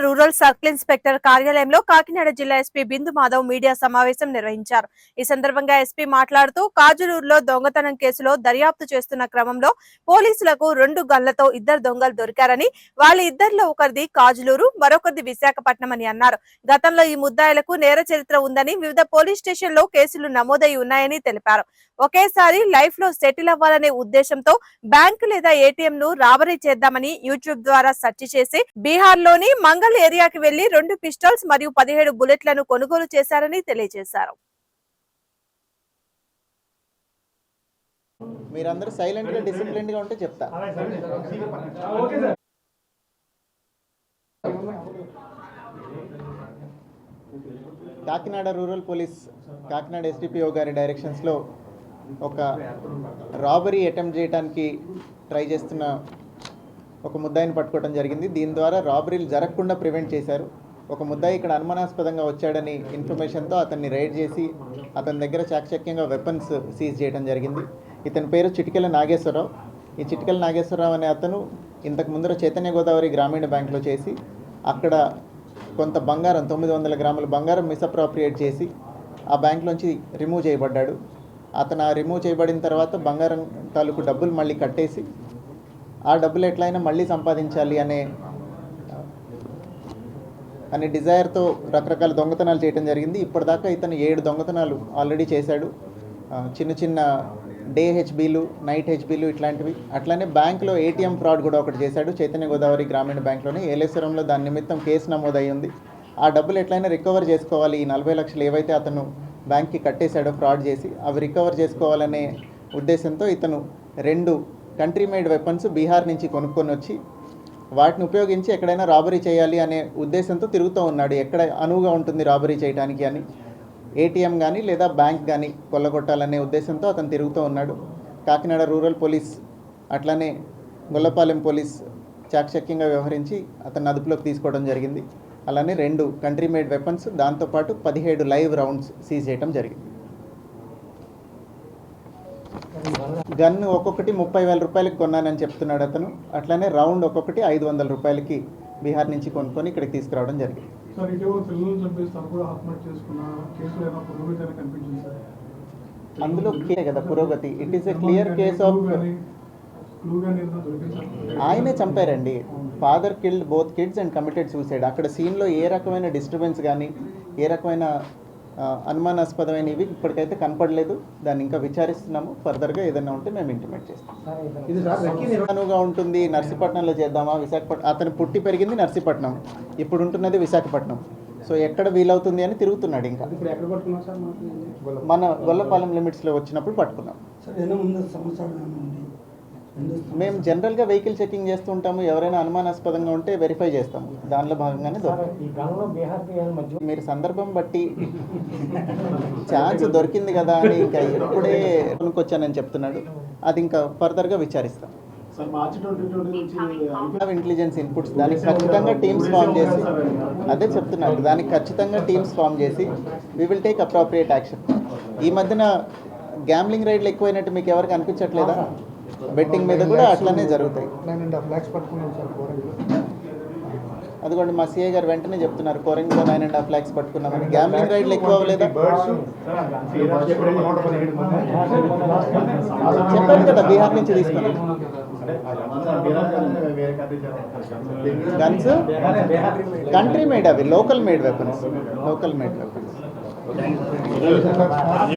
Rural circle inspector కార్యాలయంలో కాకినాడ జిల్లా SP బిందు Madhav media సమావేశం నిర్వహించారు. ఈ సందర్భంగా ఎస్పీ మాట్లాడుతూ కాజులూరులో దొంగతనం కేసులో దర్యాప్తు చేస్తున్న క్రమంలో పోలీసులకు 2 గన్లతో 2 దొంగలు దొరికారని, వాళ్ళ ఇద్దరిలో ఒకరిది కాజులూరు, మరొకరిది విశాఖపట్నం అని అన్నారు. గతంలో ఈ ముద్దాయిలకు నేర చరిత్ర ఉందని, వివిధ పోలీస్ స్టేషన్లో కేసులు నమోదై ఉన్నాయని తెలిపారు. ఒకేసారి లైఫ్ లో సెటిల్ అవ్వాలనే ఉద్దేశంతో బ్యాంకు లేదా ఏటీఎం ను రాబరీ చేద్దామని యూట్యూబ్ ద్వారా సెర్చ్ చేసి బీహార్ లోని మంగళ్ ఏరియాకి వెళ్లి 2 పిస్టల్స్ మరియు 17 బుల్లెట్లను కొనుగోలు చేశారని తెలియజేశారు. మీరందరూ సైలెంట్ గా డిసిప్లిన్ గా ఉంటే చెప్తా. Kakinada rural police Kakinada SDPO గారి డైరెక్షన్స్ లో ఒక రాబరీ అటెంప్ట్ చేయడానికి ట్రై చేస్తున్న ఒక ముద్దాయిని పట్టుకోవడం జరిగింది. దీని ద్వారా రాబరీలు జరగకుండా ప్రివెంట్ చేశారు. ఒక ముద్దాయి ఇక్కడ అనుమానాస్పదంగా వచ్చాడని ఇన్ఫర్మేషన్తో అతన్ని రైడ్ చేసి అతని దగ్గర చాకచక్యంగా వెపన్స్ సీజ్ చేయడం జరిగింది. ఇతని పేరు చిటికెల నాగేశ్వరరావు. ఈ చిటికెల నాగేశ్వరరావు అనే అతను ఇంతకు ముందర చైతన్య గోదావరి గ్రామీణ బ్యాంక్లో చేసి అక్కడ కొంత బంగారం 900 గ్రాముల బంగారం మిస్అప్రాప్రియేట్ చేసి ఆ బ్యాంక్లోంచి రిమూవ్ చేయబడ్డాడు. అతను ఆ రిమూవ్ చేయబడిన తర్వాత బంగారం తాలూకు డబ్బులు మళ్ళీ కట్టేసి ఆ డబ్బులు ఎట్లయినా మళ్ళీ సంపాదించాలి అనే డిజైర్తో రకరకాల దొంగతనాలు చేయడం జరిగింది. ఇప్పటిదాకా ఇతను 7 దొంగతనాలు ఆల్రెడీ చేశాడు. చిన్న చిన్న డే హెచ్బీలు, నైట్ హెచ్బీలు ఇట్లాంటివి. అట్లానే బ్యాంకులో ఏటీఎం ఫ్రాడ్ కూడా ఒకటి చేశాడు. చైతన్య గోదావరి గ్రామీణ బ్యాంక్లోనే ఏలేశ్వరంలో దాని నిమిత్తం కేసు నమోదై ఉంది. ఆ డబ్బులు ఎట్లయినా రికవర్ చేసుకోవాలి. ఈ 40 లక్షలు ఏవైతే అతను బ్యాంక్కి కట్టేశాడో ఫ్రాడ్ చేసి అవి రికవర్ చేసుకోవాలనే ఉద్దేశంతో ఇతను 2 కంట్రీ మేడ్ వెపన్స్ బీహార్ నుంచి కొనుక్కొని వచ్చి వాటిని ఉపయోగించి ఎక్కడైనా రాబరీ చేయాలి అనే ఉద్దేశంతో తిరుగుతూ ఉన్నాడు. ఎక్కడ అనువుగా ఉంటుంది రాబరీ చేయడానికి అని, ఏటీఎం కానీ లేదా బ్యాంక్ కానీ కొల్లగొట్టాలనే ఉద్దేశంతో అతను తిరుగుతూ ఉన్నాడు. కాకినాడ రూరల్ పోలీస్ అట్లానే గొల్లపాలెం పోలీస్ చాకచక్యంగా వ్యవహరించి అతన్ని అదుపులోకి తీసుకోవడం జరిగింది. అలానే 2 కంట్రీ మేడ్ వెపన్స్, దాంతోపాటు 17 లైవ్ రౌండ్స్ సీజ్ చేయడం జరిగింది. గన్ ఒక్కొక్కటి 30,000 రూపాయలకి కొన్నానని చెప్తున్నాడు అతను. అట్లానే రౌండ్ ఒక్కొక్కటి 500 రూపాయలకి బీహార్ నుంచి కొనుక్కొని ఇక్కడికి తీసుకురావడం జరిగింది. అందులో కదా పురోగతి, it is a clear case of ఆయనే చంపారండి. Father killed both kids and committed suicide. అక్కడ సీన్లో ఏ రకమైన డిస్టర్బెన్స్ కానీ ఏ రకమైన అనుమానాస్పదమైనవి ఇప్పటికైతే కనపడలేదు. దాన్ని ఇంకా విచారిస్తున్నాము. ఫర్దర్గా ఏదైనా ఉంటే మేము ఇంటిమేట్ చేస్తాం. అనువుగా ఉంటుంది. నర్సీపట్నంలో చేద్దామా, విశాఖపట్నం. అతను పుట్టి పెరిగింది నర్సీపట్నం, ఇప్పుడు ఉంటున్నది విశాఖపట్నం. సో ఎక్కడ వీలవుతుంది అని తిరుగుతున్నాడు. ఇంకా మన గొల్లపాలెం లిమిట్స్లో వచ్చినప్పుడు పట్టుకున్నాం. మేము జనరల్గా వెహికల్ చెకింగ్ చేస్తూ ఉంటాము. ఎవరైనా అనుమానాస్పదంగా ఉంటే వెరిఫై చేస్తాము. దానిలో భాగంగానే మీరు సందర్భం బట్టి ఛాన్స్ దొరికింది కదా అని ఇంకా ఎప్పుడే కొనుక్కొచ్చానని చెప్తున్నాడు. అది ఇంకా ఫర్దర్గా విచారిస్తాం. ఇంటెలిజెన్స్ ఇన్పుట్స్ దానికి ఖచ్చితంగా టీమ్స్ ఫామ్ చేసి, అదే చెప్తున్నారు, దానికి ఖచ్చితంగా టీమ్స్ ఫామ్ చేసి we will take appropriate action. ఈ మధ్యన గ్యాంబ్లింగ్ రైడ్లు ఎక్కువైనట్టు మీకు ఎవరికి అనిపించట్లేదా? బెట్టింగ్ మీద కూడా అట్లనే జరుగుతాయి. అదిగోండి మా సిఐ గారు వెంటనే చెప్తున్నారు, కోరింగ్లో 9.5 lakhs పట్టుకున్నామని. గ్యాంబ్లింగ్ రైడ్లు ఎక్కువ అవ్వలేదా? చెప్పాను కదా, బీహార్ నుంచి తీసుకున్నాం గన్స్. కంట్రీ మేడ్, అవి లోకల్ మేడ్ వెపన్స్.